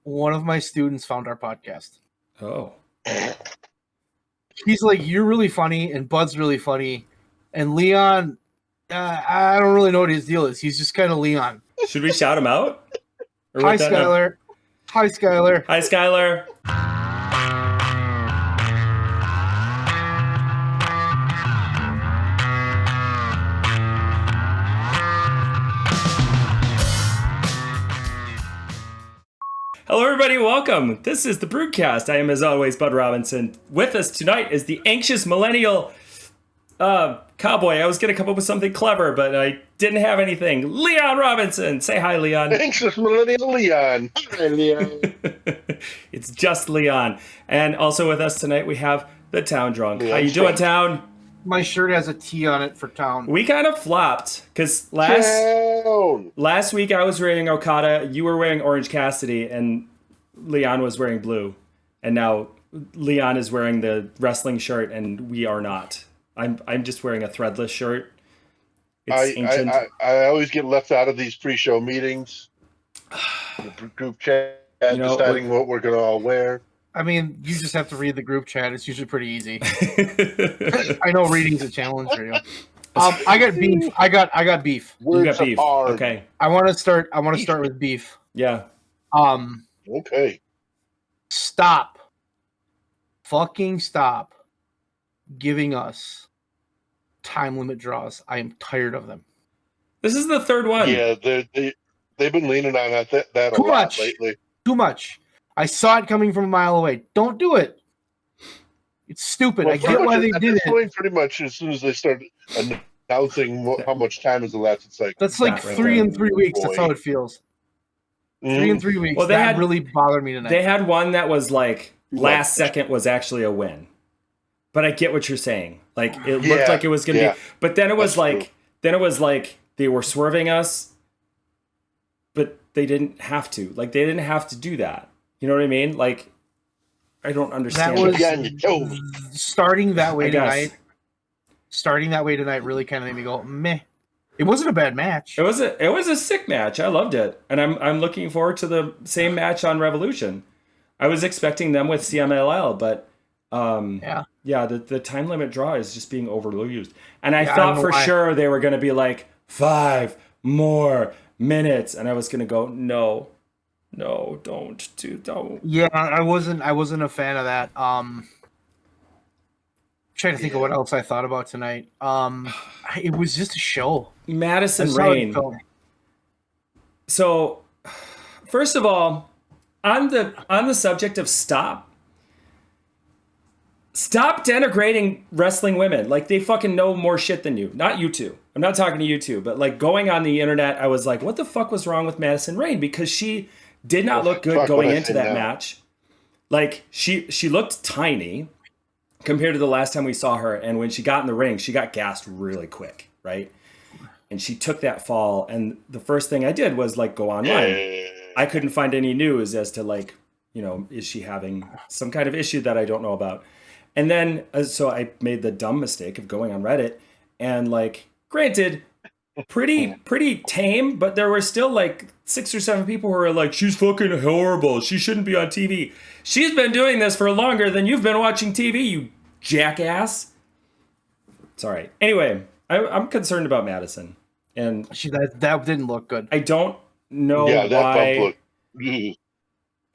one of my students found our podcast. Oh. He's like, "You're really funny," and Bud's really funny, and Leon. I don't really know what his deal is. He's just kind of Leon. Should we shout him out? Hi, Skylar. Hi, Skylar. Hi, Skylar. Hello, everybody. Welcome. This is the BREWDCAST. I am, as always, Bud Robinson. With us tonight is the anxious millennial cowboy. I was going to come up with something clever, but I didn't have anything. Leon Robinson. Say hi, Leon. Anxious millennial Leon. Hi, Leon. It's just Leon. And also with us tonight, we have the Town Drunk. Leon's How you doing, drunk. Town? My shirt has a T on it for Town. We kind of flopped because Town. last week I was wearing Okada, you were wearing Orange Cassidy, and Leon was wearing blue. And now Leon is wearing the wrestling shirt, and we are not. I'm just wearing a threadless shirt. It's ancient. I always get left out of these pre-show meetings. The group chat, deciding what we're going to all wear. I mean, you just have to read the group chat. It's usually pretty easy. I know reading's a challenge for you. I got beef. I got beef. You got beef. Hard. Okay. I want to start with beef. Yeah. Okay. Stop. Fucking stop giving us time limit draws. I am tired of them. This is the third one. Yeah, they've been leaning on that a Too lot much. lately. Too much. I saw it coming from a mile away. Don't do it. It's stupid. I get why they did it. Pretty much as soon as they started announcing how much time has elapsed, it's like... That's like Right 3 there. in 3 weeks. That's how it feels. 3 in 3 weeks. Well, That really bothered me tonight. They had one that was like last second was actually a win. But I get what you're saying. Like it looked like it was going to be, but then it was like they were swerving us, but they didn't have to. Like they didn't have to do that. You know what I mean? Like I don't understand. That was Yeah, you told me. starting that way I guess. tonight. Starting that way tonight really kind of made me go meh. It wasn't a bad match. It was a sick match. I loved it, and I'm looking forward to the same match on Revolution. I was expecting them with CMLL, but the time limit draw is just being overused. And I thought for sure they were going to be like 5 more minutes, and I was going to go no, don't. Yeah, I wasn't a fan of that. Trying to think of what else I thought about tonight. It was just a show. Madison Rain. So, first of all, on the subject of stop denigrating wrestling women. Like they fucking know more shit than you. Not you two. I'm not talking to you two, but like going on the internet, I was like, what the fuck was wrong with Madison Rain? Because she did not look good going into that match. Like she looked tiny compared to the last time we saw her. And when she got in the ring, she got gassed really quick, right? And she took that fall. And the first thing I did was like go online. I couldn't find any news as to like, is she having some kind of issue that I don't know about? And then, so I made the dumb mistake of going on Reddit and like, granted, pretty tame, but there were still like 6 or 7 people who were like, she's fucking horrible. She shouldn't be on TV. She's been doing this for longer than you've been watching TV, you jackass. Sorry. Anyway, I'm concerned about Madison. And that didn't look good. I don't know That why. bump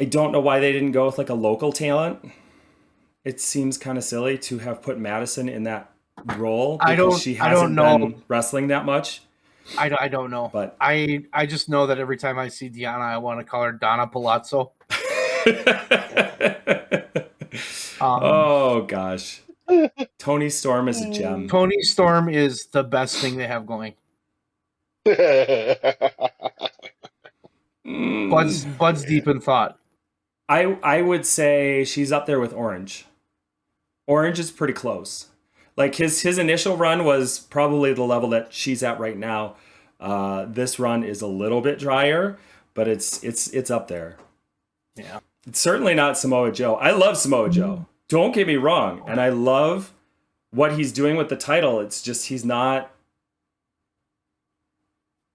I don't know why they didn't go with like a local talent. It seems kind of silly to have put Madison in that role because she hasn't been wrestling that much. I don't know. But I just know that every time I see Deanna, I want to call her Donna Palazzo. Oh gosh. Tony Storm is a gem. Tony Storm is the best thing they have going. Bud's deep in thought. I would say she's up there with Orange. Orange is pretty close. Like his initial run was probably the level that she's at right now. This run is a little bit drier, but it's up there. Yeah. It's certainly not Samoa Joe. I love Samoa Joe. Don't get me wrong. And I love what he's doing with the title. It's just it's not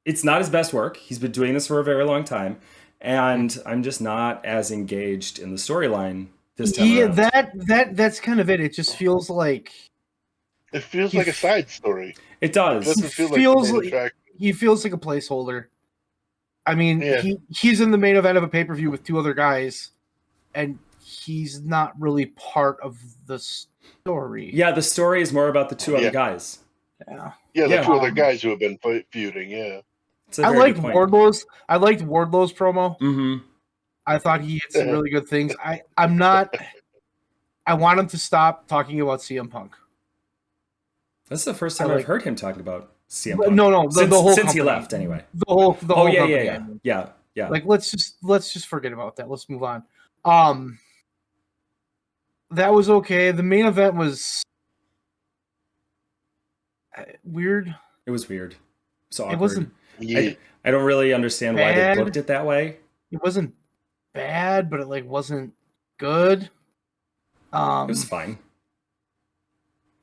his best work. He's been doing this for a very long time. and I'm just not as engaged in the storyline this time Yeah, around. that's kind of it. It just feels like It feels he like a side story. It It does. doesn't feel like the main attraction. he feels like a placeholder. I mean, Yeah. he's in the main event of a pay-per-view with 2 other guys, and he's not really part of the story. Yeah, the story is more about the 2 other Yeah. guys. Yeah. Yeah, the Yeah. 2 other guys who have been feuding. Yeah. It's a I very liked good point. Wardlow's promo. Mm-hmm. I thought he had some really good things. I want him to stop talking about CM Punk. That's the first time I've heard him talking about CM Punk. No, the whole since company. he left, anyway. The whole company. Yeah. I mean. Yeah. Like let's just forget about that. Let's move on. That was okay. The main event was weird. It was weird. So awkward. It wasn't. Yeah. I don't really understand why they booked it that way. It wasn't bad, but it wasn't good. It was fine.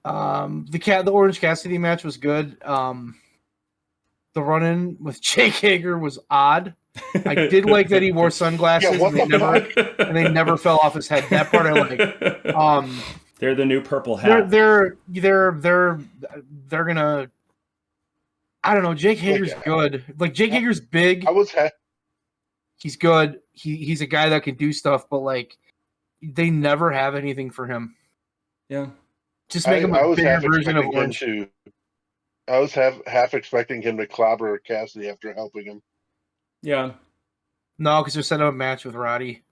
The Orange Cassidy match was good. The run-in with Jake Hager was odd. I did like that he wore sunglasses and they never fell off his head. That part I like. They're the new purple hat. They're gonna. I don't know. Jake Hager's good. Like Jake Hager's big. He's good. He's a guy that can do stuff, but like they never have anything for him. Yeah. Just make him a bigger version of Orange. I was half expecting him to clobber Cassidy after helping him. Yeah. No, because they're setting up a match with Roddy.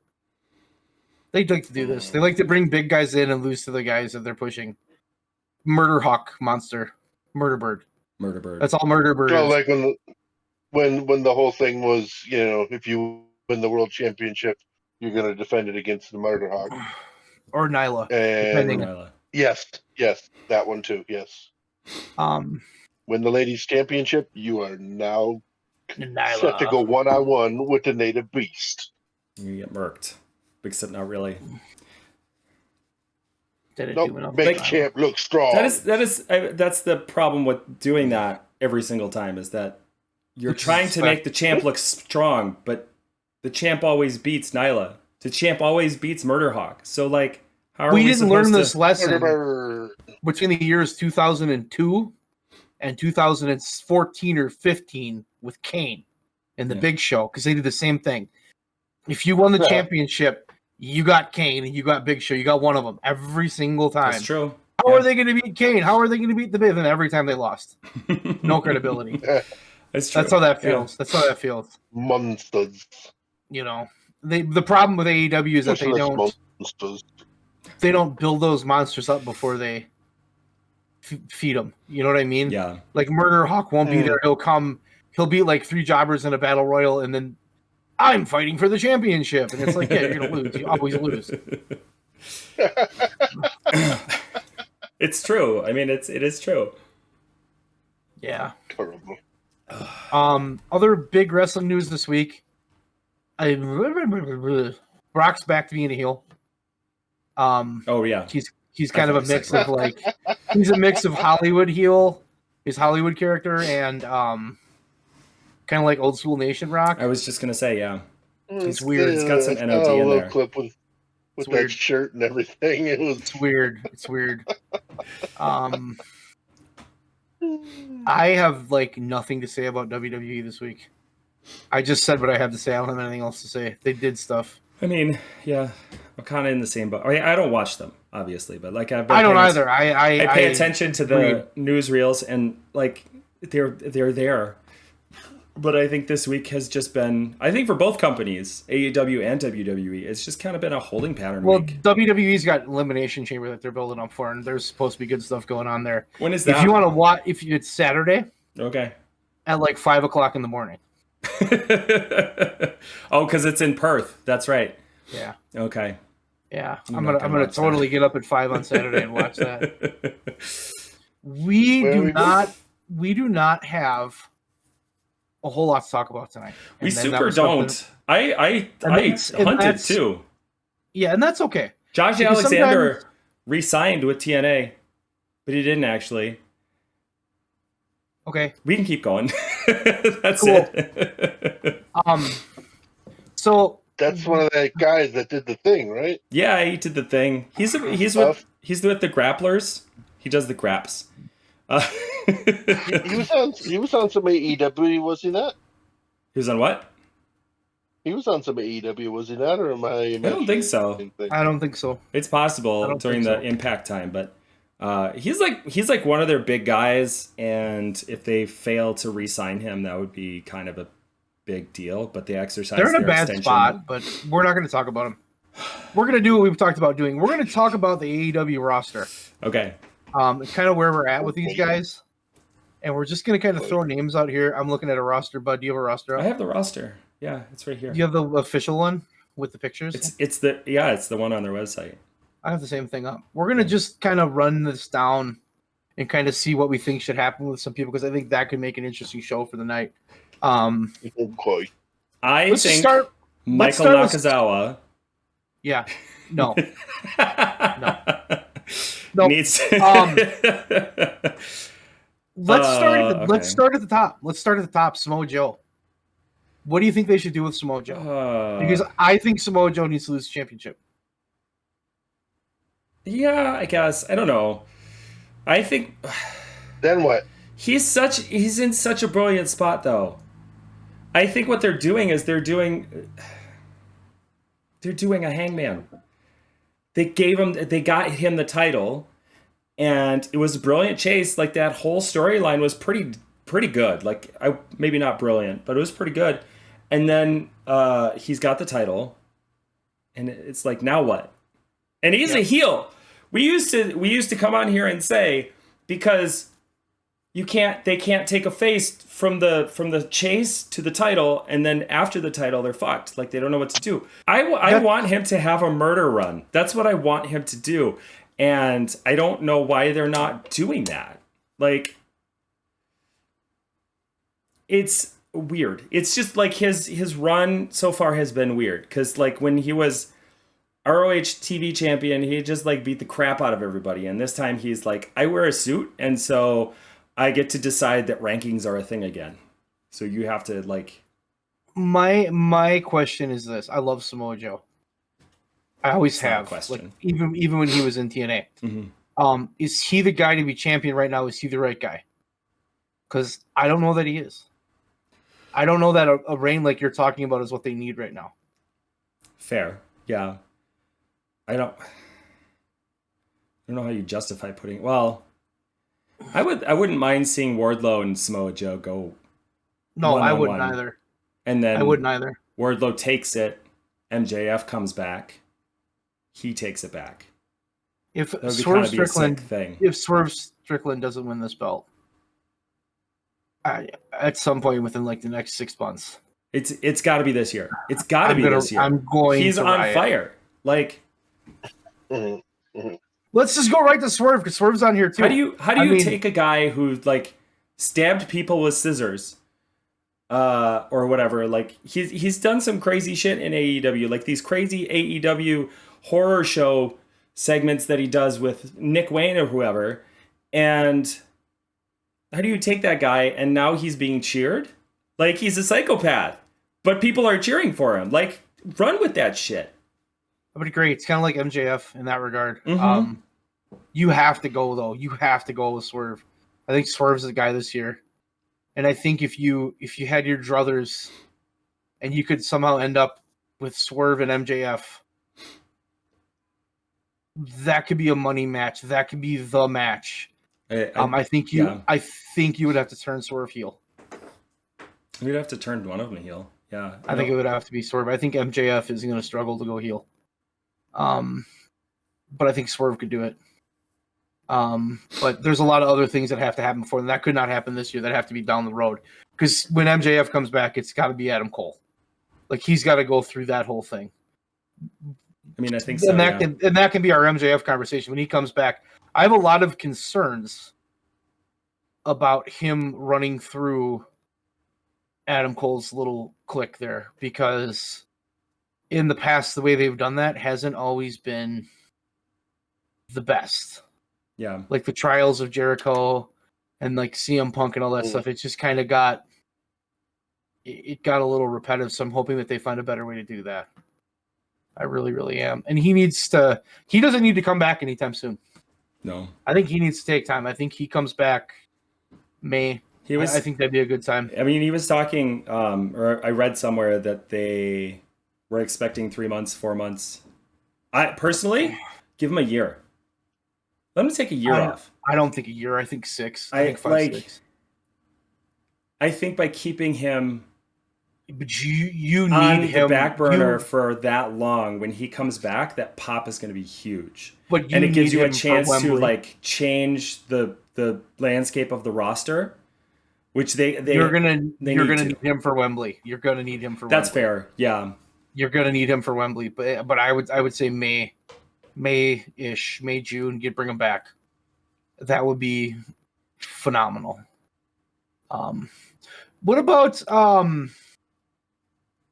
They'd like to do this. They like to bring big guys in and lose to the guys that they're pushing. Murder Hawk monster. Murder Bird. That's all Murder Bird So is. like when the whole thing was, if you win the world championship, you're going to defend it against the Murder Hawk. Or Nyla. And yes, that one too, yes. When the ladies championship, you are now set to go one-on-one with the native beast. You get murked. Except not really. Make champ look strong. That's the problem with doing that every single time, is that you're trying to make the champ look strong, but the champ always beats Nyla. The champ always beats Murder Hawk. So like, how are we didn't learn this lesson Murder. Between the years 2002 and 2014 or 15 with Kane and the Big Show, because they did the same thing. If you won the championship, you got Kane and you got Big Show. You got one of them every single time. That's true. How are they going to beat Kane? How are they going to beat the Big? And every time they lost, no credibility. That's true. That's how that feels. That's how that feels. Monsters. The problem with AEW is that they don't build those monsters up before they feed them. You know what I mean? Yeah. Like Murder Hawk won't be there. He'll beat like 3 jobbers in a battle royal, and then I'm fighting for the championship. And it's like, yeah, you're gonna lose. You always lose. It's true. I mean, it is true. Yeah. Terrible. Other big wrestling news this week. Brock's back to being a heel. Oh yeah. He's kind of a mix of like he's a mix of Hollywood heel, his Hollywood character, and kind of like old school Nation Rock. I was just gonna say, yeah. It's weird. It's got some NOD in there. Clip with that weird shirt and everything. It's weird. It's weird. I have like nothing to say about WWE this week. I just said what I have to say. I don't have anything else to say. They did stuff. I mean, yeah, I'm kind of in the same boat. I mean, I don't watch them, obviously, but like I don't either. I pay attention to the newsreels, and like they're there. But I think this week has just been, I think for both companies, AEW and WWE, it's just kind of been a holding pattern week. WWE's got Elimination Chamber that they're building up for, and there's supposed to be good stuff going on there. When is that? If you want to watch, it's Saturday. Okay. At like 5 o'clock in the morning. Oh, because it's in Perth. That's right. Yeah. Okay. Yeah, I'm gonna totally get up at 5 on Saturday and watch that. We do not have a whole lot to talk about tonight. We super don't. I hunted too. Yeah, and that's okay. Josh Alexander re-signed with TNA, but he didn't actually. Okay. We can keep going. That's cool. it. So that's one of the guys that did the thing, right? Yeah, he did the thing. He's with the grapplers. He does the graps. He was on some AEW, was he not? He was on what? He was on some AEW, was he not? Or am I imagining? I don't think so. I don't think so. It's possible during the Impact time, but he's like one of their big guys, and if they fail to re-sign him, that would be kind of a big deal. But they exercise. They're in a bad extension. spot, but we're not going to talk about them. We're going to do what we've talked about doing. We're going to talk about the AEW roster. Okay. Kind of where we're at with these guys, and we're just going to kind of throw names out here. I'm looking at a roster, bud. Do you have a roster up? I have the roster. Yeah, it's right here. Do you have the official one with the pictures? It's the one on their website. I have the same thing up. We're going to just kind of run this down and kind of see what we think should happen with some people, because I think that could make an interesting show for the night. Okay. I think Michael Nakazawa. Yeah. No. No. Needs to... Let's start at the top. Let's start at the top. Samoa Joe. What do you think they should do with Samoa Joe? Because I think Samoa Joe needs to lose the championship. Yeah, I guess. I don't know. I think. Then what? He's in such a brilliant spot, though. I think what they're doing is they're doing a Hangman. They got him the title, and it was a brilliant chase. Like, that whole storyline was pretty good. Like, maybe not brilliant, but it was pretty good. And then he's got the title, and it's like, now what? And he's a heel. We used to come on here and say, because they can't take a face from the chase to the title, and then after the title they're fucked. Like, they don't know what to do. I want him to have a murder run. That's what I want him to do, and I don't know why they're not doing that. Like, it's weird. It's just like his run so far has been weird, because like when he was ROH TV champion, he just like beat the crap out of everybody, and this time he's like, I wear a suit, and so I get to decide that rankings are a thing again. So you have to like. My question is this: I love Samoa Joe. I always have. Question. Like, even when he was in TNA. Mm-hmm. Is he the guy to be champion right now? Is he the right guy? Because I don't know that he is. I don't know that a reign like you're talking about is what they need right now. Fair, yeah. I don't know how you justify putting. Well, I wouldn't mind seeing Wardlow and Samoa Joe go. No, I wouldn't either. And then I wouldn't either. Wardlow takes it. MJF comes back. He takes it back. If Swerve Strickland doesn't win this belt, at some point within like the next 6 months, it's got to be this year. It's got to be this year. I'm going. He's on fire. Like. Mm-hmm. Let's just go right to Swerve, because Swerve's on here too. How do you take a guy who like stabbed people with scissors, or whatever? Like, he's done some crazy shit in AEW, like these crazy AEW horror show segments that he does with Nick Wayne or whoever. And how do you take that guy and now he's being cheered? Like, he's a psychopath, but people are cheering for him. Like, run with that shit. I would agree. It's kind of like MJF in that regard. Mm-hmm. You have to go, though. You have to go with Swerve. I think Swerve's the guy this year. And I think if you had your druthers and you could somehow end up with Swerve and MJF, that could be a money match. That could be the match. I think you would have to turn Swerve heel. You'd have to turn one of them heel. Yeah. I think it would have to be Swerve. I think MJF is going to struggle to go heel. But I think Swerve could do it. But there's a lot of other things that have to happen before, and that could not happen this year. That have to be down the road. Because when MJF comes back, it's got to be Adam Cole. Like, he's got to go through that whole thing. I mean, I think so. And that can be our MJF conversation when he comes back. I have a lot of concerns about him running through Adam Cole's little clique there, because in the past, the way they've done that hasn't always been the best. Yeah. Like the trials of Jericho and like CM Punk and all that stuff. It's just kind of got, it got a little repetitive. So I'm hoping that they find a better way to do that. I really, really am. And he doesn't need to come back anytime soon. No. I think he needs to take time. I think he comes back May. I think that'd be a good time. I mean, he was talking, or I read somewhere that they were expecting 3 months, 4 months. I personally give him a year. Let him take a year off. I don't think a year. I think 6. I think 5, 6. I think by keeping him, but you need on him the back burner for that long, when he comes back, that pop is going to be huge. And it gives you a chance to like change the landscape of the roster, which you're gonna need him for Wembley. You're gonna need him for. That's Wembley. fair. Yeah, you're gonna need him for Wembley, but I would say May-ish, May, June. You'd bring him back. That would be phenomenal. What about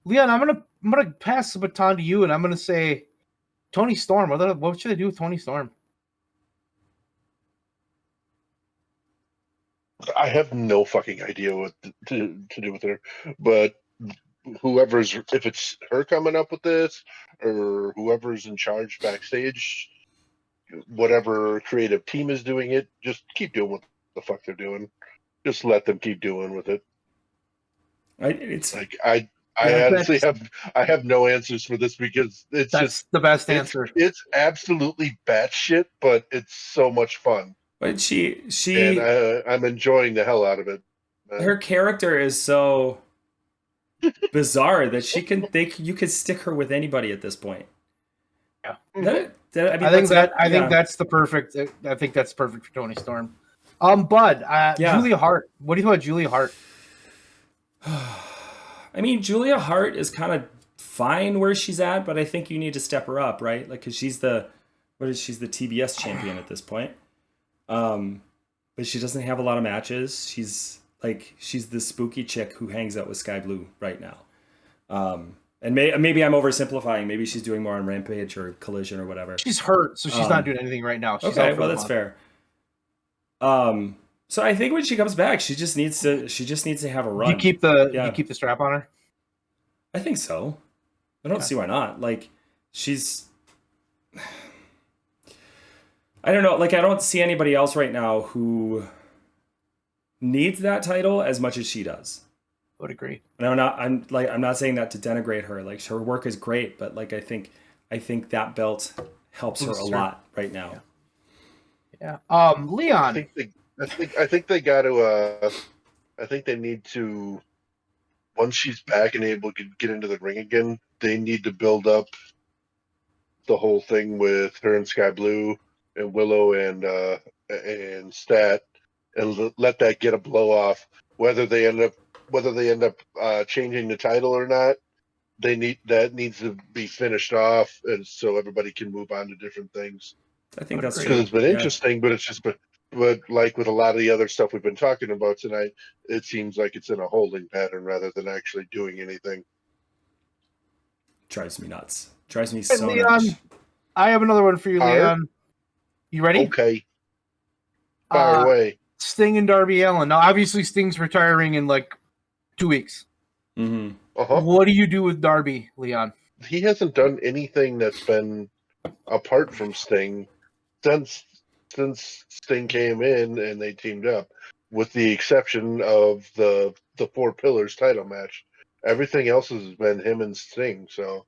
Leon? I'm gonna pass the baton to you, and I'm gonna say Toni Storm. What should I do with Toni Storm? I have no fucking idea what to do with her, but if it's her coming up with this, or whoever's in charge backstage, whatever creative team is doing it, just keep doing what the fuck they're doing. Just let them keep doing with it. I honestly have no answers for this, because that's just the best answer. It's absolutely batshit, but it's so much fun. But and I'm enjoying the hell out of it. Her character is so bizarre that you could stick her with anybody at this point. Yeah, I think that's perfect for Toni Storm. Bud, Julia Hart. What do you think about Julia Hart? I mean, Julia Hart is kind of fine where she's at, but I think you need to step her up, right? Like, because she's the TBS champion at this point. But she doesn't have a lot of matches. She's the spooky chick who hangs out with Sky Blue right now. And maybe I'm oversimplifying. Maybe she's doing more on Rampage or Collision or whatever. She's hurt, so she's not doing anything right now. She's okay, well, that's fair. So I think when she comes back, she just needs to have a run. You keep the strap on her? I think so. I don't see why not. Like, I don't know. Like, I don't see anybody else right now who needs that title as much as she does. I would agree. And I'm not saying that to denigrate her. Like, her work is great, but like, I think that belt helps her a lot right now. Yeah. Leon. I think they got to. I think they need to. Once she's back and able to get into the ring again, they need to build up the whole thing with her and Sky Blue and Willow and Stat, and let that get a blow off. Whether they end up changing the title or not, that needs to be finished off, and so everybody can move on to different things. I think that's because it's been interesting, but it's just but like with a lot of the other stuff we've been talking about tonight, it seems like it's in a holding pattern rather than actually doing anything. Drives me nuts. Drives me so Leon, much. I have another one for you, Leon. You ready? Okay. Fire away. Sting and Darby Allin. Now, obviously, Sting's retiring in like 2 weeks. Mm-hmm. Uh-huh. What do you do with Darby, Leon? He hasn't done anything that's been apart from Sting since Sting came in and they teamed up, with the exception of the Four Pillars title match. Everything else has been him and Sting. So,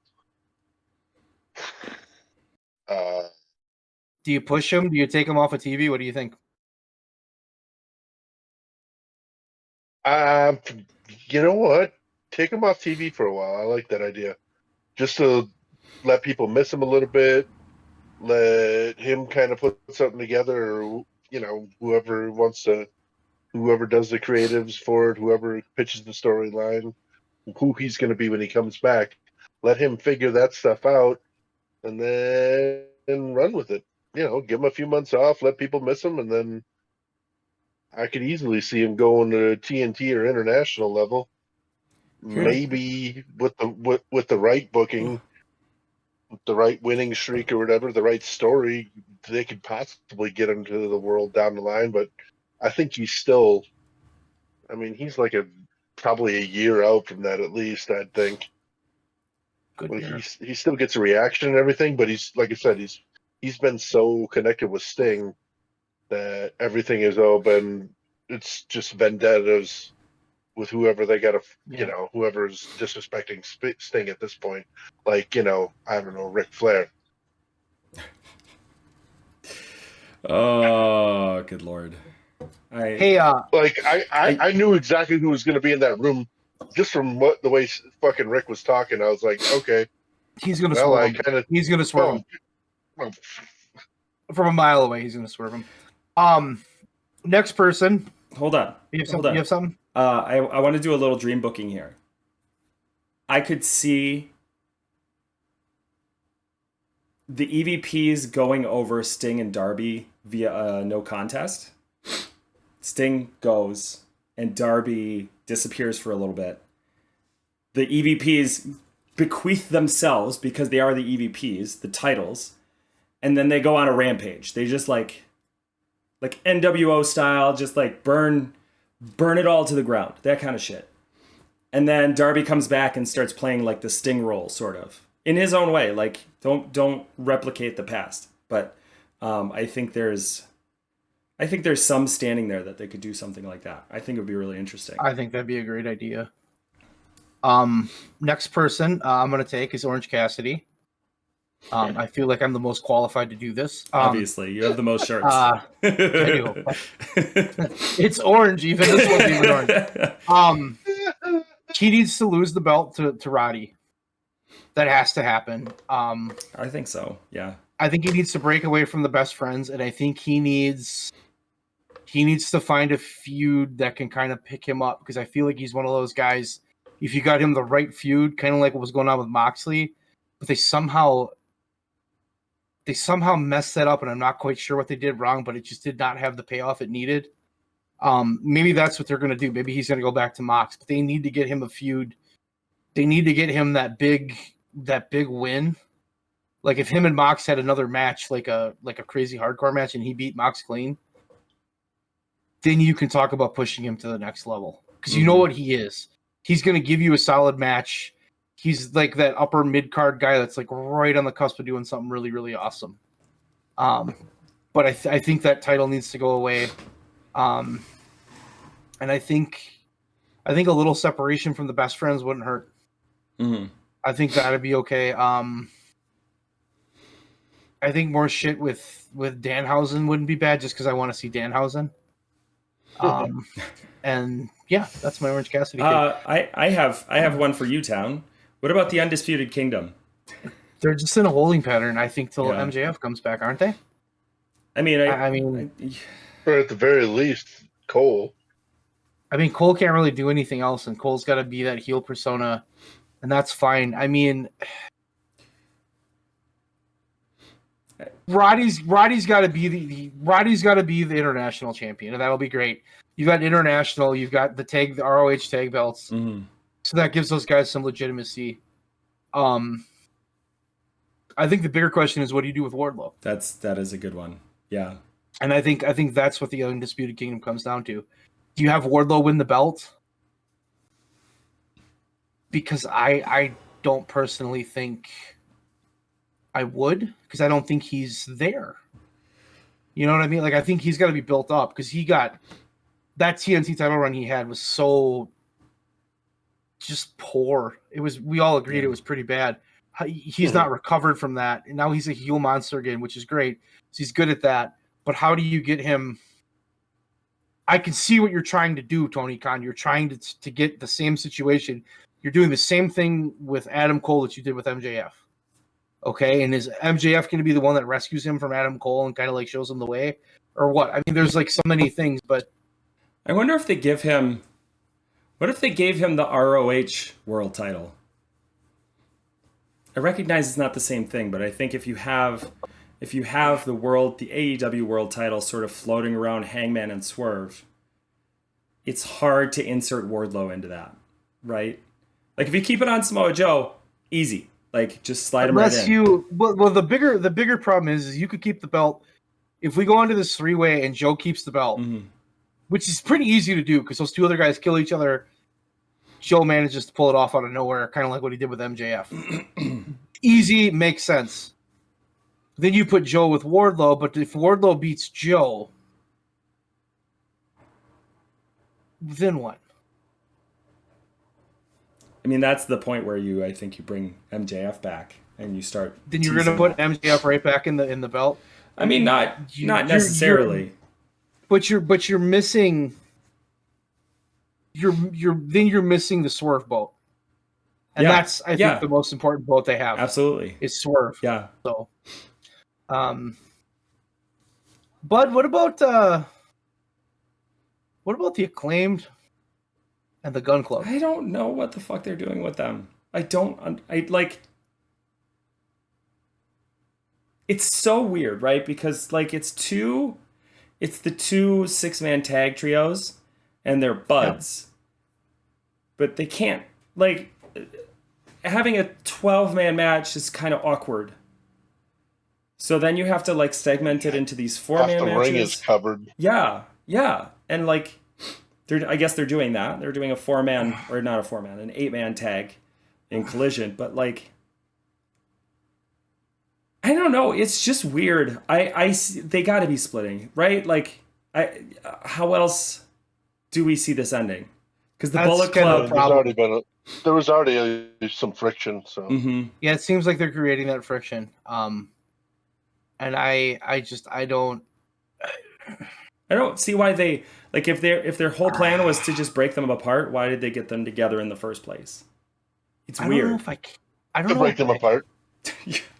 do you push him? Do you take him off of TV? What do you think? You know what? Take him off TV for a while. I like that idea. Just to let people miss him a little bit. Let him kind of put something together, or, whoever does the creatives for it, whoever pitches the storyline, who he's going to be when he comes back. Let him figure that stuff out, and then run with it. Give him a few months off, let people miss him, and then I could easily see him going to TNT or international level. Maybe with the right booking, the right winning streak or whatever, the right story, they could possibly get him to the world down the line. But I think he's still, he's like a probably a year out from that at least, I'd think. Good Like year. he still gets a reaction and everything, but he's like I said, he's been so connected with Sting that everything is open. It's just vendettas with whoever they got to, whoever's disrespecting Sting at this point. Like, I don't know, Ric Flair. Oh, good Lord. I knew exactly who was going to be in that room just from the way fucking Rick was talking. I was like, okay. He's going to swerve him. He's going to swerve him. Oh. From a mile away, he's going to swerve him. Next person. Hold on. You have something? I want to do a little dream booking here. I could see the EVPs going over Sting and Darby via no contest. Sting goes and Darby disappears for a little bit. The EVPs bequeath themselves, because they are the EVPs, the titles, and then they go on a rampage. They just like NWO style, just like burn it all to the ground, that kind of shit. And then Darby comes back and starts playing like the Sting role, sort of in his own way. Like don't replicate the past, but I think there's some standing there that they could do something like that. I think it would be really interesting. I think that'd be a great idea. Next person I'm going to take is Orange Cassidy. I feel like I'm the most qualified to do this. Obviously, you have the most shirts. I do. It's orange, even. This one's even orange. He needs to lose the belt to Roddy. That has to happen. I think so, yeah. I think he needs to break away from the best friends, and I think he needs to find a feud that can kind of pick him up, because I feel like he's one of those guys, if you got him the right feud, kind of like what was going on with Moxley, but they somehow messed that up, and I'm not quite sure what they did wrong, but it just did not have the payoff it needed. Maybe that's what they're going to do. Maybe he's going to go back to Mox, but they need to get him a feud. They need to get him that big win. Like if him and Mox had another match, like a crazy hardcore match, and he beat Mox clean, then you can talk about pushing him to the next level, because you know what he is. He's going to give you a solid match. He's like that upper mid-card guy that's like right on the cusp of doing something really, really awesome. But I think that title needs to go away. And I think a little separation from the best friends wouldn't hurt. Mm-hmm. I think that'd be okay. I think more shit with Danhausen wouldn't be bad, just because I want to see Danhausen. And yeah, that's my Orange Cassidy. I have one for you, Town. What about the Undisputed Kingdom? They're just in a holding pattern, I think, till MJF comes back, aren't they? I mean, or at the very least, Cole. I mean, Cole can't really do anything else, and Cole's got to be that heel persona, and that's fine. I mean, Roddy's got to be the international champion, and that'll be great. You've got international, you've got the ROH tag belts, so that gives those guys some legitimacy. I think the bigger question is, what do you do with Wardlow? That is a good one. Yeah, and I think that's what the Undisputed Kingdom comes down to. Do you have Wardlow win the belt? Because I don't personally think I would, because I don't think he's there. You know what I mean? Like, I think he's got to be built up, because he got that TNT title run he had was so just poor. We all agreed it was pretty bad. He's not recovered from that, and now he's a heel monster again, which is great. So he's good at that. But how do you get him? I can see what you're trying to do, Tony Khan. You're trying to get the same situation. You're doing the same thing with Adam Cole that you did with MJF. Okay, and is MJF going to be the one that rescues him from Adam Cole and kind of like shows him the way, or what? I mean, there's like so many things, but I wonder if they give him. What if they gave him the ROH World Title? I recognize it's not the same thing, but I think if you have the AEW World Title sort of floating around Hangman and Swerve, it's hard to insert Wardlow into that, right? Like if you keep it on Samoa Joe, easy. Like just slide him right in. Well, the bigger problem is you could keep the belt if we go into this 3-way and Joe keeps the belt, which is pretty easy to do because those two other guys kill each other. Joe manages to pull it off out of nowhere, kind of like what he did with MJF. Easy, makes sense. Then you put Joe with Wardlow, but if Wardlow beats Joe, then what? I mean, that's the point where I think you bring MJF back and you start. Then you're going to put MJF right back in the belt. I mean, not necessarily. But you're missing. You're missing the Swerve boat, and that's I think the most important boat they have. Absolutely, is Swerve. Yeah. So, Bud, what about the Acclaimed and the Gun Club? I don't know what the fuck they're doing with them. It's so weird, right? Because like it's the two 6-man tag trios and they're buds. Yeah. But they can't, like, having a 12-man match is kind of awkward. So then you have to like segment it into these 4-man matches. The ring is covered. Yeah. And like I guess they're doing that. They're doing a 4-man, or not a 4-man, an 8-man tag in Collision. But like, I don't know. It's just weird. They got to be splitting, right? Like, how else do we see this ending? Because the Bullet Club, there was already some friction. So yeah, it seems like they're creating that friction. And I don't see why they, like, if their whole plan was to just break them apart, why did they get them together in the first place? It's weird. I don't know break them apart.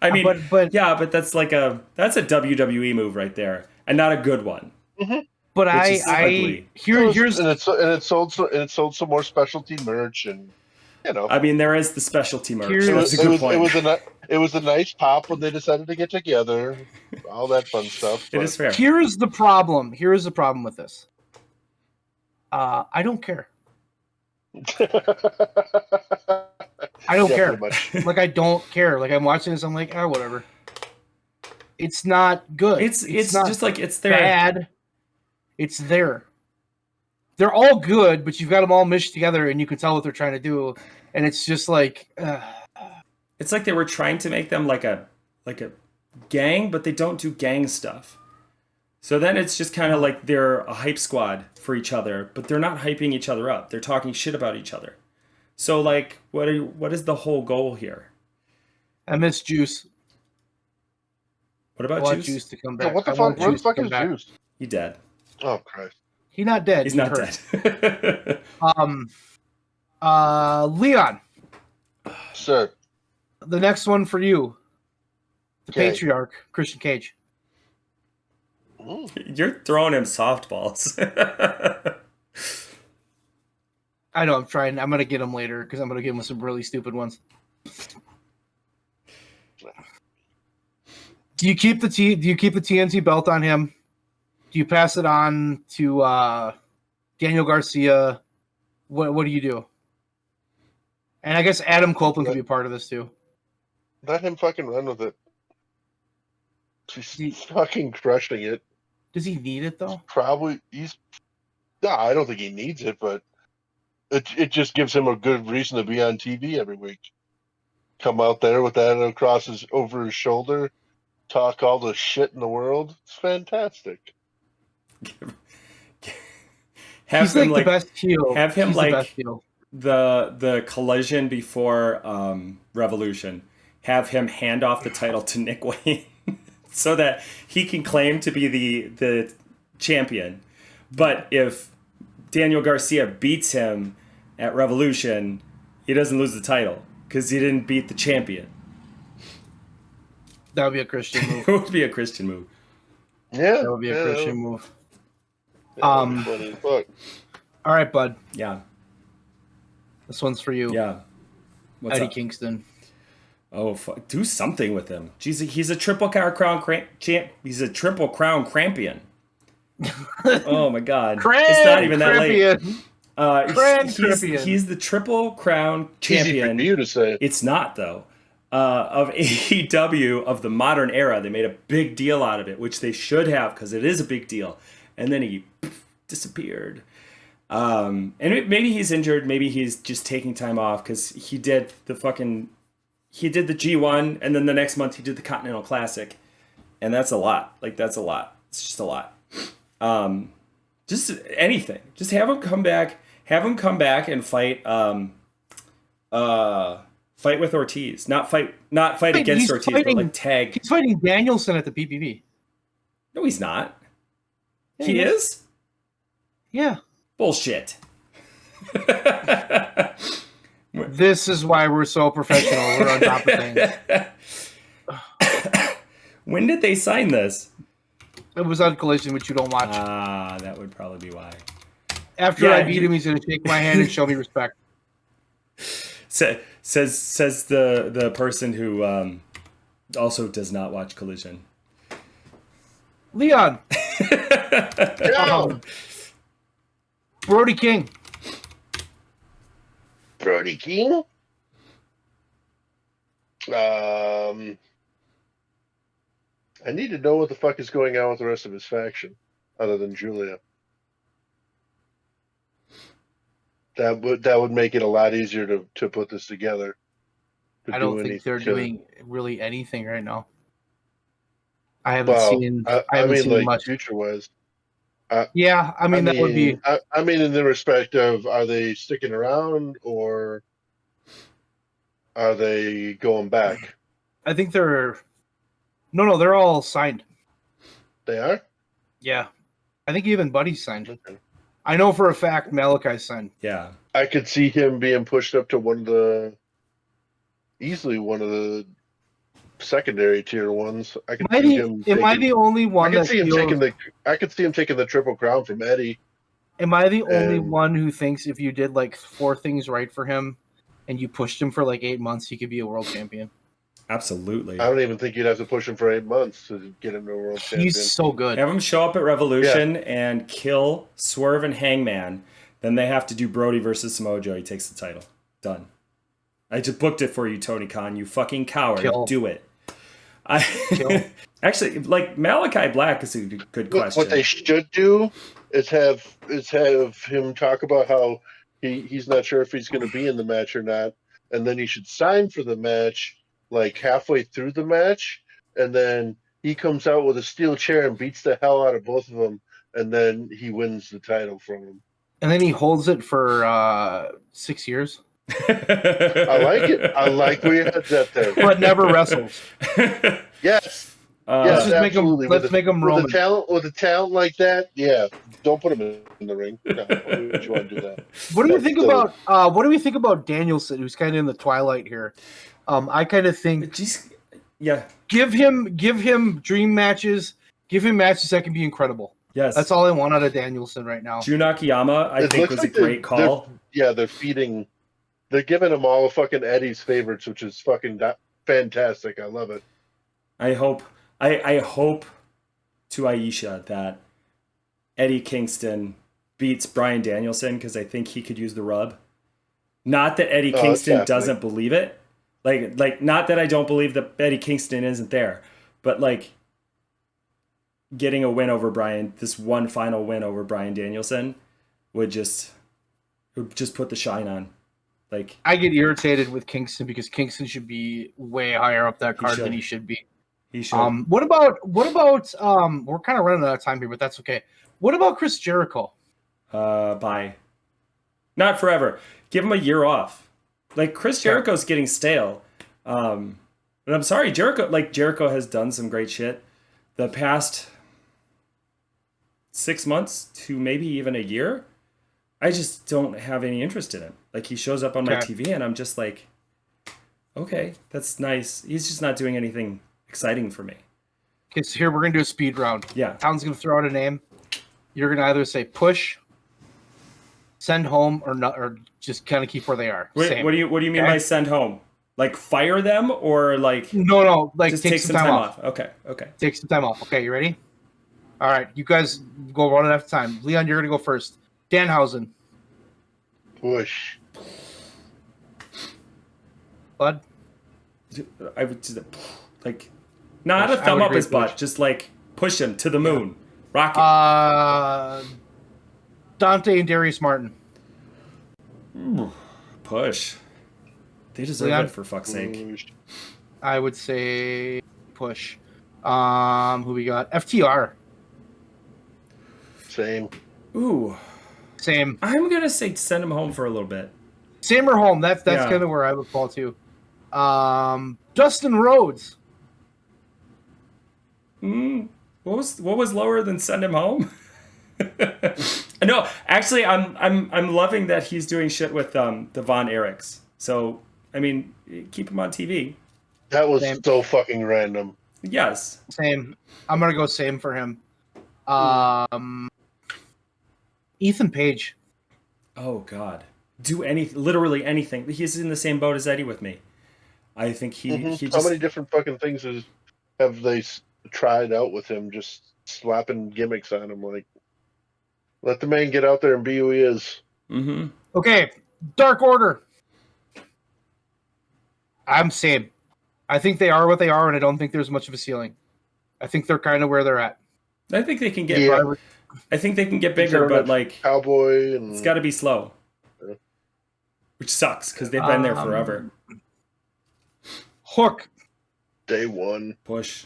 I mean, but that's like that's a WWE move right there, and not a good one. Mm-hmm. But here's and it sold some more specialty merch, and you know. I mean, there is the specialty merch. That's a good point. It was a nice pop when they decided to get together. All that fun stuff. It is fair. Here's the problem. Here's the problem with this. I don't care. I don't care. Like, I don't care. Like, I'm watching this, I'm like, whatever. It's not good. It's not just like it's there. Bad. It's there. They're all good, but you've got them all meshed together, and you can tell what they're trying to do. And it's just like, it's like they were trying to make them like a gang, but they don't do gang stuff. So then it's just kind of like they're a hype squad for each other, but they're not hyping each other up. They're talking shit about each other. So like, what is the whole goal here? I miss Juice. What about I Juice? Juice to come back. Yeah, what the fuck? Where the fuck is Juice? He dead. Oh Christ. He's not dead. He's not dead. Leon. Sir. The next one for you. The Patriarch, Christian Cage. You're throwing him softballs. I know, I'm trying. I'm going to get him later because I'm going to give him some really stupid ones. Do you keep the TNT belt on him? Do you pass it on to Daniel Garcia? What do you do? And I guess Adam Copeland could be a part of this too. Let him fucking run with it. He's fucking crushing it. Does he need it though? No, I don't think he needs it, but it just gives him a good reason to be on TV every week. Come out there with that over his shoulder, talk all the shit in the world. It's fantastic. He's like the best heel. Have him like the Collision before Revolution. Have him hand off the title to Nick Wayne so that he can claim to be the champion. But if Daniel Garcia beats him at Revolution, he doesn't lose the title because he didn't beat the champion. That would be a Christian move. It would be a Christian move. Yeah. That would be a Christian move. Funny as fuck. All right, bud. Yeah. This one's for you. Yeah. What's Eddie up? Kingston. Oh, fuck. Do something with him. Jeez, he's a triple crown champ. He's a triple crown champion. Oh my God. It's not even that late. He's the triple crown champion. Easy for you to say. It's not though. Of AEW of the modern era. They made a big deal out of it, which they should have because it is a big deal. And then he disappeared. Maybe he's injured. Maybe he's just taking time off because he did the G1, and then the next month he did the Continental Classic, and that's a lot. Like that's a lot. It's just a lot. Just anything. Just have him come back. Have him come back and fight. Fight with Ortiz. Not fight against Ortiz, but like tag. He's fighting Danielson at the PPV. No, he's not. Yeah, he is? Yeah. Bullshit. This is why we're so professional. We're on top of things. When did they sign this? It was on Collision, which you don't watch. That would probably be why. After I beat him, he's going to shake my hand and show me respect. Says the person who also does not watch Collision. Leon. Brody King. Brody King? I need to know what the fuck is going on with the rest of his faction, other than Julia. That would make it a lot easier to put this together. I don't think they're doing really anything right now. I haven't seen much. Future wise. That would be. I mean, in the respect of, are they sticking around or are they going back? I think they're. No, they're all signed. They are? Yeah, I think even Buddy signed. Okay. I know for a fact Malachi signed. Yeah, I could see him being pushed up to easily one of the secondary tier ones. I could see him. Am I the only one? I could see him taking the Triple Crown from Eddie. Am I the only one who thinks if you did like 4 things right for him, and you pushed him for like 8 months, he could be a world champion? Absolutely. I don't even think you'd have to push him for 8 months to get him to a world champion. He's so good. Have him show up at Revolution and kill Swerve and Hangman. Then they have to do Brody versus Samoa Joe. He takes the title. Done. I just booked it for you, Tony Khan. You fucking coward. Kill. Do it. Actually, like Malachi Black is a good question. What they should do is have him talk about how he's not sure if he's going to be in the match or not, and then he should sign for the match like halfway through the match, and then he comes out with a steel chair and beats the hell out of both of them, and then he wins the title from him. And then he holds it for 6 years. I like it. I like where your head's at there. But never wrestles. Yes. Let's just make him Roman. With a talent like that, yeah. Don't put him in the ring. No, why would you want to do that? What do we think about Danielson, who's kind of in the twilight here? I kind of think, give him dream matches. Give him matches that can be incredible. Yes, that's all I want out of Danielson right now. Jun Akiyama, I think, was like a great call. They're giving him all of fucking Eddie's favorites, which is fucking fantastic. I love it. I hope to Aisha that Eddie Kingston beats Bryan Danielson, because I think he could use the rub. Not that Eddie Kingston doesn't believe it. Like not that I don't believe that Eddie Kingston isn't there, but like getting a win over this one final win over Bryan Danielson would just put the shine on. Like, I get irritated with Kingston because Kingston should be way higher up that card than he should be. He should. What about we're kind of running out of time here, but that's okay. What about Chris Jericho? Bye. Not forever. Give him a year off. Like, Chris Jericho's getting stale. And I'm sorry, Jericho has done some great shit the past 6 months to maybe even a year. I just don't have any interest in him. Like, he shows up on my TV and I'm just like, okay, that's nice. He's just not doing anything exciting for me. Okay, so here we're going to do a speed round. Yeah. Town's going to throw out a name. You're going to either say push, send home, or not, or just kind of keep where they are. Wait, what do you mean by send home? Like, fire them, or like... No, like just take some time off. Okay. Take some time off. Okay, you ready? All right, you guys go one at a time. Leon, you're going to go first. Danhausen. Push. Bud? I would just, like, not a thumb up his butt, just like push him to the moon. Rock Dante and Darius Martin. Push. They deserve Leon? it, for fuck's sake. I would say push. Who we got? FTR. Same. Ooh. Same. I'm going to say send him home for a little bit. Same or home. That's Yeah. kind of where I would fall to. Dustin Rhodes. What was lower than send him home? No, actually, I'm loving that he's doing shit with the Von Erichs. So, I mean, keep him on TV. That was Same. so fucking random. Yes. Same. I'm gonna go same for him. Ethan Page. Oh God. Do literally anything. He's in the same boat as Eddie with me. I think he just. How many different fucking things have they tried out with him? Just slapping gimmicks on him, like let the man get out there and be who he is. Mm-hmm. Okay, Dark Order. I'm same. I think they are what they are, and I don't think there's much of a ceiling. I think they're kind of where they're at. I think they can get. Yeah. I think they can get bigger, but like Cowboy, and it's got to be slow, which sucks because they've been there forever. Hook. day one. Push.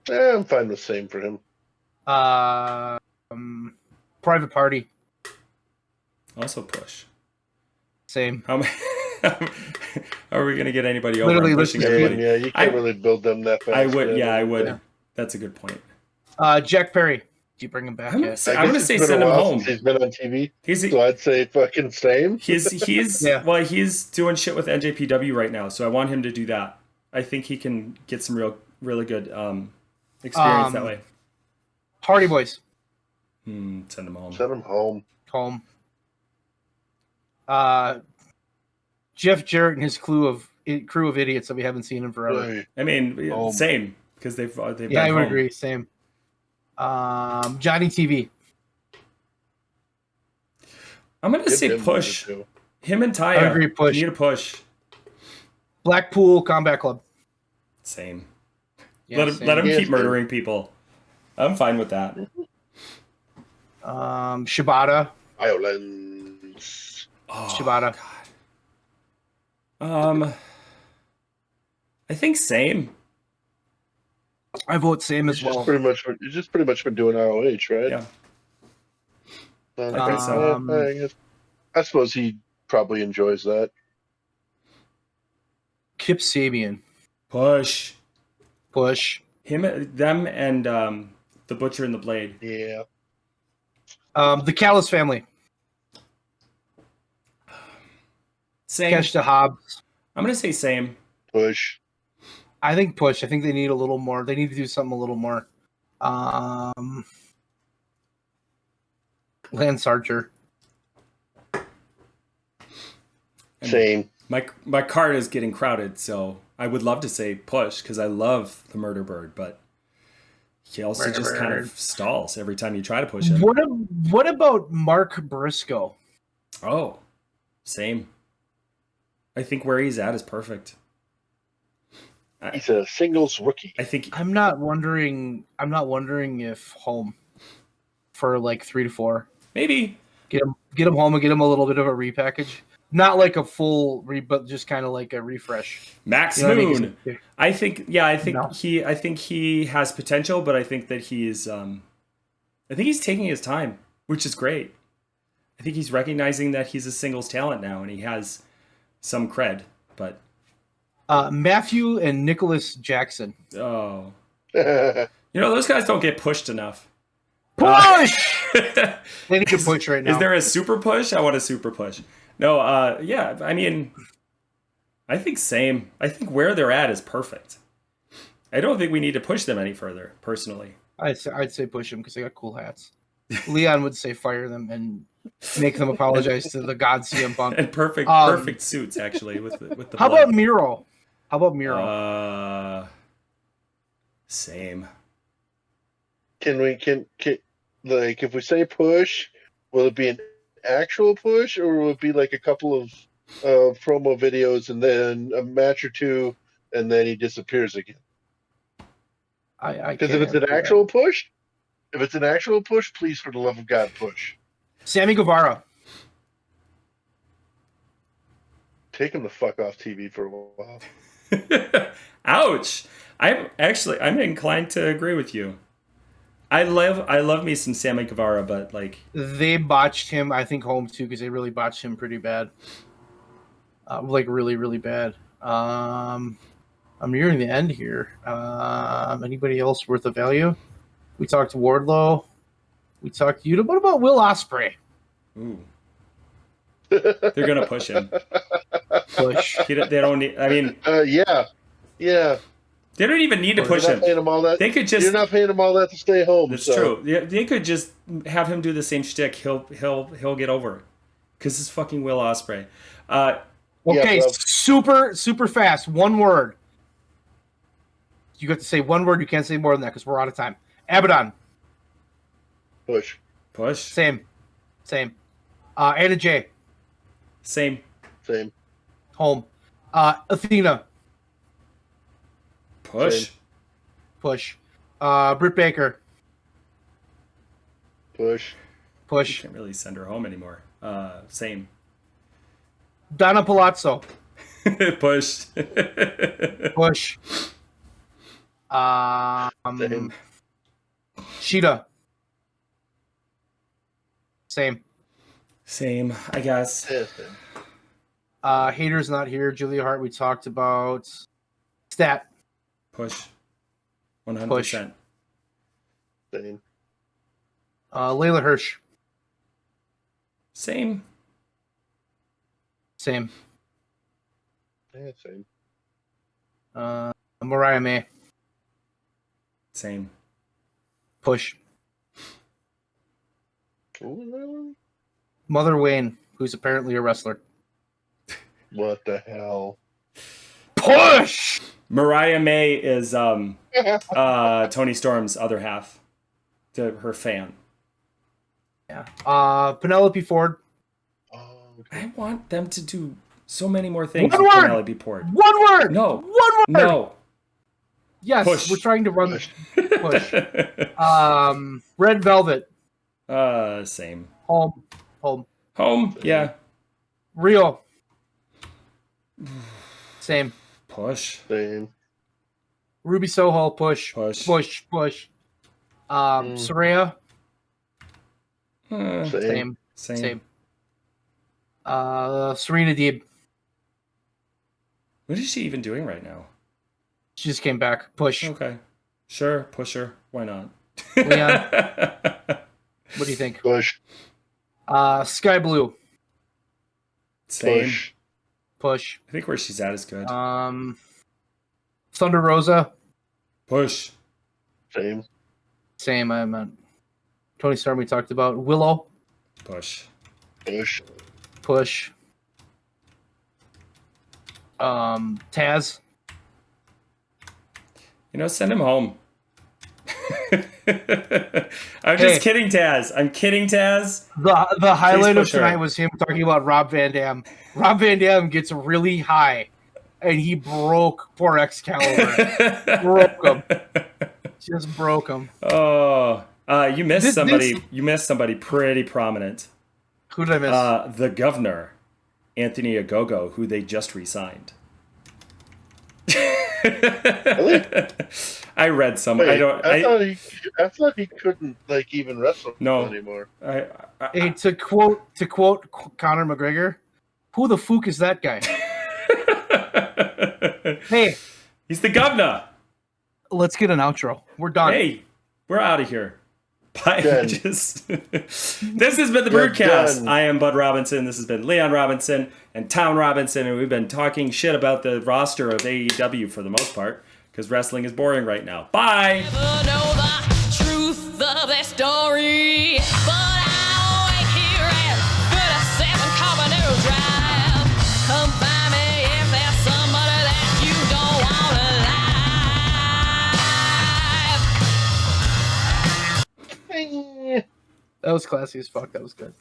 I'm fine with same for him. Private Party. Also push. Same. How are we gonna get anybody over? Literally, I'm pushing listen, everybody. Yeah, you can't really build them that fast. I would. Yeah, I would. Yeah. That's a good point. Jack Perry. Do you bring him back I'm yet? gonna say send him home. He's been on TV, He's so I'd say fucking same. he's Yeah. Well, he's doing shit with NJPW right now, so I want him to do that. I think he can get some really good experience that way. Hardy Boys. Send him home. Send him home. Home. Jeff Jarrett and his crew of idiots that we haven't seen in forever. Right. I mean, Home. same because they've Yeah, been I would home. agree. Same. Johnny TV. I'm gonna Give say him push. the two. Him and Taya. I agree, push. Need a push. Blackpool Combat Club. Same. Yeah, Let him Yeah, keep same. murdering people. I'm fine with that. Shibata. Violence. Oh, Shibata. God. I think same. I vote same as well. You've just pretty much been doing ROH, right? Yeah. I think so. I suppose he probably enjoys that. Kip Sabian. Push. Them and the Butcher and the Blade. Yeah. The Callis family. Same. Keshta Hobbs. I'm gonna say same. Push. I think push. I think they need a little more. They need to do something a little more. Lance Archer. Same. My card is getting crowded, so I would love to say push because I love the Murder Bird, but he also just kind of stalls every time you try to push him. What about Mark Briscoe? Oh, same. I think where he's at is perfect. He's a singles rookie. I think I'm not wondering if home for like 3 to 4. maybe Get him home and get him a little bit of a repackage. Not like a full but just kind of like a refresh. Max You know what I Moon. mean? I think No. I think he has potential, but I think that he's taking his time, which is great. I think he's recognizing that he's a singles talent now and he has some cred, but Matthew and Nicholas Jackson. oh. Those guys don't get pushed enough. Push! They need to push right now. Is there a super push? I want a super push. No, yeah, I mean, I think same. I think where they're at is perfect. I don't think we need to push them any further, personally. I'd say push them because they got cool hats. Leon would say fire them and make them apologize to the god CM Punk. And perfect suits, actually, with the How blood. about Miro? Same. Can like if we say push, will it be an actual push or will it be like a couple of promo videos and then a match or two and then he disappears again? I Because if it's an actual push, If it's an actual push, please, for the love of God, push. Sammy Guevara. Take him the fuck off TV for a while. Ouch. I'm inclined to agree with you. I love me some Sammy Guevara, but like They botched him, I think, home too, because they really botched him pretty bad. Like really, really bad. I'm nearing the end here. Anybody else worth of value? We talked Wardlow. We talked Yuta. What about Will Ospreay? ooh. They're gonna push him. Push. They don't need. I mean, yeah. they don't even need to push You're him. not paying him all that. They could just. You're not paying him all that to stay home. That's so. true. Yeah, they could just have him do the same shtick. He'll get over it because it's fucking Will Ospreay. Okay, Yeah, super fast. One word. You got to say one word. You can't say more than that because we're out of time. Abaddon. Push. Same. Anna J. Same. Home. Athena. Push. Britt Baker. Push. You can't really send her home anymore. Same. Donna Palazzo. Push. Same. Sheeta. Same. I guess. Yeah, same. Hater's not here. Julia Hart, we talked about. Stat. Push. 100%. Same. Layla Hirsch. Same. Same. Yeah, same. Mariah May. Same. Push. Ooh, Mother Wayne, who's apparently a wrestler. what the hell? Push! Mariah May is Tony Storm's other half. To her fan. Yeah. Penelope Ford. Oh, okay. I want them to do so many more things One with word! Penelope Ford. One word! No. One word! No. Yes, Push. we're trying to run push. Red Velvet. Same. Home. Home, yeah. Rio. Same. Push. Same. Ruby Soho. Push. Push. Saraya. Same. Same. Serena Deeb. What is she even doing right now? She just came back. Push. Okay. Sure, push her. Why not? Leon. What do you think? Push. Sky Blue. Same. Push. I think where she's at is good. Thunder Rosa. Push. Same. I meant Tony Storm we talked about. Willow. Push. Push. Taz. Send him home. I'm just kidding, Taz. I'm kidding, Taz. The highlight of push her. tonight was him talking about Rob Van Dam. Rob Van Dam gets really high, and he broke poor Excalibur. Broke him. Just broke him. Oh, you missed somebody. You missed somebody pretty prominent. Who did I miss? The governor, Anthony Ogogo, who they just re-signed. Really? I read some. Wait, I thought he couldn't even wrestle anymore. Hey, to quote Conor McGregor, who the fuck is that guy? Hey, he's the governor. Let's get an outro. We're done. Hey, we're out of here. Bye, Done. bitches. This has been the You're BREWDCAST. done. I am Bud Robinson. This has been Leon Robinson and Town Robinson, and we've been talking shit about the roster of AEW for the most part, because wrestling is boring right now. Bye! Never know the truth of that story, but I'll wait here at 37 Carbonero Drive. Come find me if there's somebody that you don't want alive. That was classy as fuck. That was good.